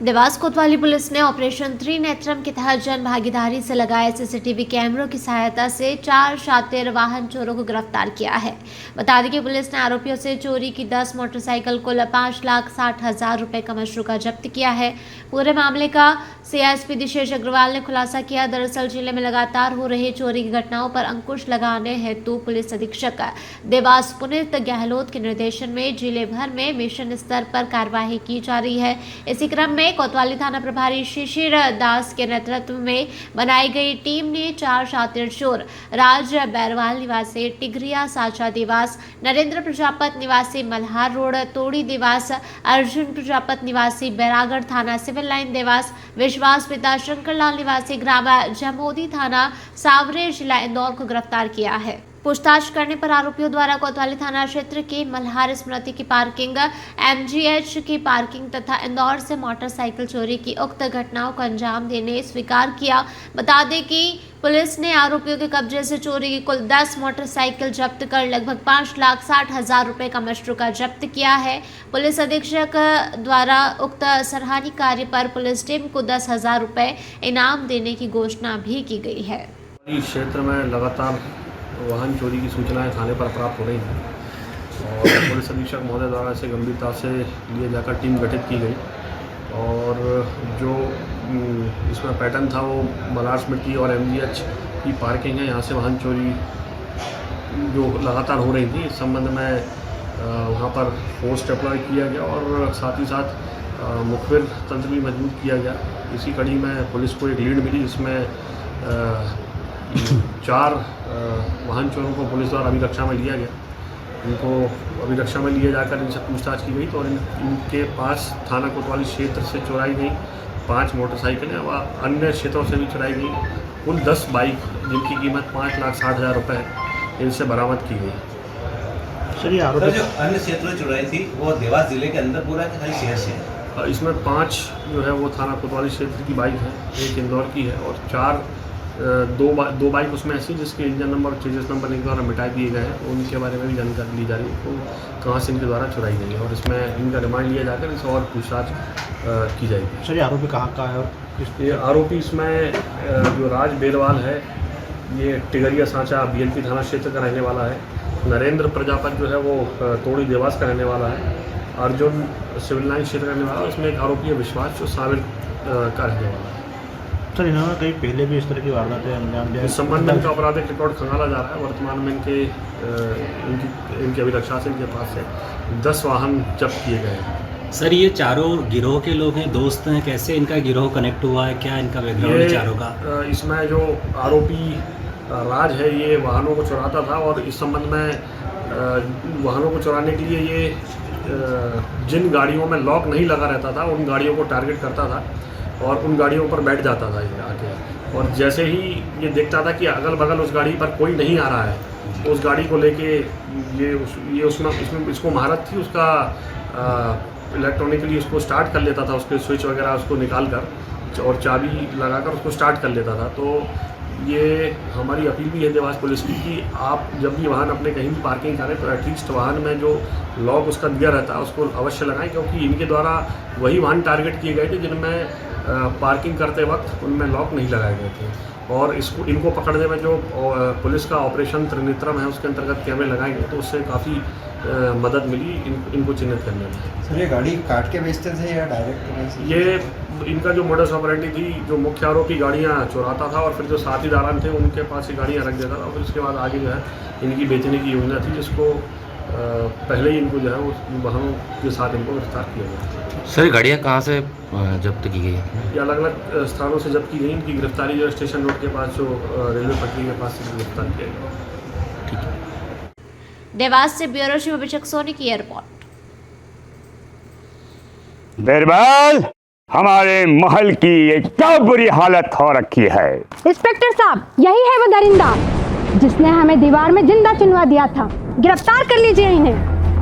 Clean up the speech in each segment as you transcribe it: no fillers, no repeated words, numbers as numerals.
देवास कोतवाली पुलिस ने ऑपरेशन त्रिनेत्रम के तहत जन भागीदारी से लगाए सीसीटीवी कैमरों की सहायता से 4 शातिर वाहन चोरों को गिरफ्तार किया है। बता दें कि पुलिस ने आरोपियों से चोरी की 10 मोटरसाइकिल कुल 5,60,000 रुपए का मशरूका जब्त किया है। पूरे मामले का सीआईएसपी दिशेश अग्रवाल ने खुलासा किया। दरअसल जिले में लगातार हो रही चोरी की घटनाओं पर अंकुश लगाने हेतु पुलिस अधीक्षक देवास पुनीत गहलोत के निर्देशन में जिले भर में मिशन स्तर पर कार्यवाही की जा रही है। इसी क्रम में कोतवाली थाना प्रभारी शिशिर दास के नेतृत्व में बनाई गई टीम ने 4 शातिर चोर राज बैरवाल निवासी टिगरिया साचा देवास, नरेंद्र प्रजापत निवासी मल्हार रोड तोड़ी देवास, अर्जुन प्रजापत निवासी बैरागढ़ थाना सिविल लाइन देवास, विश्वास पिता शंकरलाल निवासी ग्राम जमोदी थाना सावरे जिला इंदौर को गिरफ्तार किया है। पूछताछ करने पर आरोपियों द्वारा कोतवाली थाना क्षेत्र की मल्हार स्मृति की पार्किंग, एमजीएच की पार्किंग तथा इंदौर से मोटरसाइकिल चोरी की उक्त घटनाओं को अंजाम देने स्वीकार किया। बता दें कि पुलिस ने आरोपियों के कब्जे से चोरी की कुल 10 मोटरसाइकिल जब्त कर लगभग 5,60,000 रुपए का मशरूका जब्त किया है। पुलिस अधीक्षक द्वारा उक्त सराहनीय कार्य पर पुलिस टीम को 10,000 रुपए इनाम देने की घोषणा भी की गई है। इस क्षेत्र में लगातार वाहन चोरी की सूचनाएं थाने पर प्राप्त हो रही हैं और पुलिस अधीक्षक महोदय द्वारा इसे गंभीरता से लिए जाकर टीम गठित की गई और जो इसमें पैटर्न था वो मल्हार स्मृति और एमजीएच की पार्किंग है, यहाँ से वाहन चोरी जो लगातार हो रही थी। इस संबंध में वहाँ पर फोर्स डिप्लॉय किया गया और साथ ही साथ मुखबिर तंत्र भी मजबूत किया गया। इसी कड़ी में पुलिस को एक लीड मिली जिसमें 4 वाहन चोरों को पुलिस द्वारा अभिरक्षा में लिया गया। इनको अभिरक्षा में लिए जाकर इनसे पूछताछ की गई तो इनके पास थाना कोतवाली क्षेत्र से चुराई गई 5 मोटरसाइकिलें व अन्य क्षेत्रों से भी चुराई गई कुल 10 बाइक जिनकी कीमत 5,60,000 रुपये है, इनसे बरामद की गई। सर, जो अन्य क्षेत्रों चुराई थी वो देवास जिले के अंदर पूरा के खाली शहर से है? इसमें 5 जो है वो थाना कोतवाली क्षेत्र की बाइक है, 1 इंदौर की है और 2 बाइक उसमें ऐसी जिसके इंजन नंबर और चेजिस नंबर इनके द्वारा मिटा दिए गए हैं। उनके बारे में भी जानकारी ली जा रही है तो कहाँ से इनके द्वारा चुराई गई है और इसमें इनका रिमांड लिया जाकर इसे और पूछताछ की जाएगी। सर, ये आरोपी कहाँ का है? और ये आरोपी इसमें जो राज बेरवाल है ये टिगरिया सांचा बीएलपी थाना क्षेत्र का रहने वाला है। नरेंद्र प्रजापत जो है वो तोड़ी देवास का रहने वाला है। अर्जुन सिविल लाइन क्षेत्र का रहने वाला है। इसमें एक आरोपी है विश्वास जो साविल का रहने वाला है। सर, इन्होंने कहीं पहले भी इस तरह की वारदातें अंजाम दिया? इस संबंध में इनका आपराधिक रिकॉर्ड खंगाला जा रहा है। वर्तमान में इनकी अभिरक्षा से इनके पास से 10 वाहन जब्त किए गए हैं। सर, ये चारों गिरोह के लोग हैं, दोस्त हैं, कैसे इनका गिरोह कनेक्ट हुआ है, क्या इनका बैकग्राउंड है चारों का? इसमें जो आरोपी राज है ये वाहनों को चुराता था और इस संबंध में वाहनों को चुराने के लिए ये जिन गाड़ियों में लॉक नहीं लगा रहता था उन गाड़ियों को टारगेट करता था और उन गाड़ियों पर बैठ जाता था ये आके और जैसे ही ये देखता था कि अगल बगल उस गाड़ी पर कोई नहीं आ रहा है तो उस गाड़ी को लेके इसमें इसको महारत थी उसका इलेक्ट्रॉनिकली उसको स्टार्ट कर लेता था, उसके स्विच वगैरह उसको निकाल कर और चाबी लगाकर उसको स्टार्ट कर लेता था। तो ये हमारी अपील भी है देवास पुलिस की कि आप जब भी वाहन अपने कहीं भी पार्किंग करें तो एटलीस्ट वाहन में जो लॉक उसका दिया रहता है उसको अवश्य लगाएं क्योंकि इनके द्वारा वही वाहन टारगेट किए गए थे जिनमें पार्किंग करते वक्त उनमें लॉक नहीं लगाए गए थे और इनको पकड़ने में जो पुलिस का ऑपरेशन त्रिनेत्रम है उसके अंतर्गत कैमरे लगाएंगे तो उससे काफ़ी मदद मिली इनको चिन्हित करने में। सर, ये गाड़ी काट के बेचते थे या डायरेक्ट? ये इनका जो मोडस ऑपरेंडी थी, जो मुख्य आरोपी गाड़ियाँ चुराता था और फिर जो साथीदारान थे उनके पास ही गाड़ियाँ रख देता था और फिर उसके बाद आगे जो है इनकी बेचने की योजना थी जिसको पहले ही इनको जो है उस वाहनों के साथ इनको गिरफ्तार किया गया। सर, गाड़ियाँ कहाँ से जब्त की गई? ये अलग अलग स्थानों से जब्त की गई। इनकी गिरफ्तारी जो स्टेशन रोड के पास जो रेलवे पटरी के पास से गिरफ्तार किया गया। ठीक है। देवास से ब्यूरो चीफ अभिषेक सोनी की रिपोर्ट। बैरवाल, हमारे महल की ये क्या बुरी हालत हो रखी है। इंस्पेक्टर साहब, यही है वो दरिंदा जिसने हमें दीवार में जिंदा चुनवा दिया था। गिरफ्तार कर लीजिए इन्हें।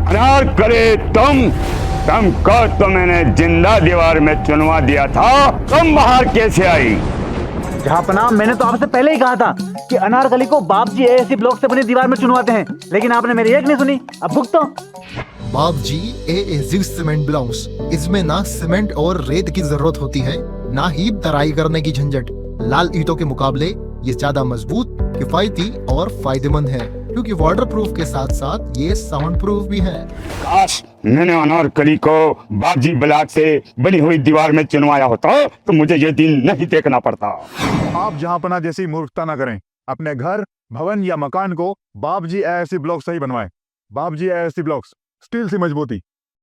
अनार करे तुमको तो मैंने जिंदा दीवार में चुनवा दिया था, तुम बाहर कैसे आई? जहांपनाह, मैंने तो आपसे पहले ही कहा था कि अनारकली को बाप जी ऐसी ब्लॉक से बनी दीवार में चुनवाते हैं, लेकिन आपने मेरी एक नहीं सुनी। अब भुगतो। बाप जी एजी सीमेंट ब्लॉक्स। इसमें ना सीमेंट और रेत की जरूरत होती है, ना ही तराई करने की झंझट। लाल ईंटों के मुकाबले ये ज्यादा मजबूत, किफायती और फायदेमंद है, क्योंकि वाटर प्रूफ के साथ साथ ये साउंड प्रूफ भी है। काश मैंने अनारकली को बाबजी ब्लॉक से बनी हुई दीवार में चुनवाया होता तो मुझे ये दिन नहीं देखना पड़ता। आप जहां पना जैसी मूर्खता न करें। अपने घर, भवन या मकान को बाबजी एएससी ब्लॉक से ही बनवाएं। बाबजी एएससी ब्लॉक्स, स्टील से मजबूती।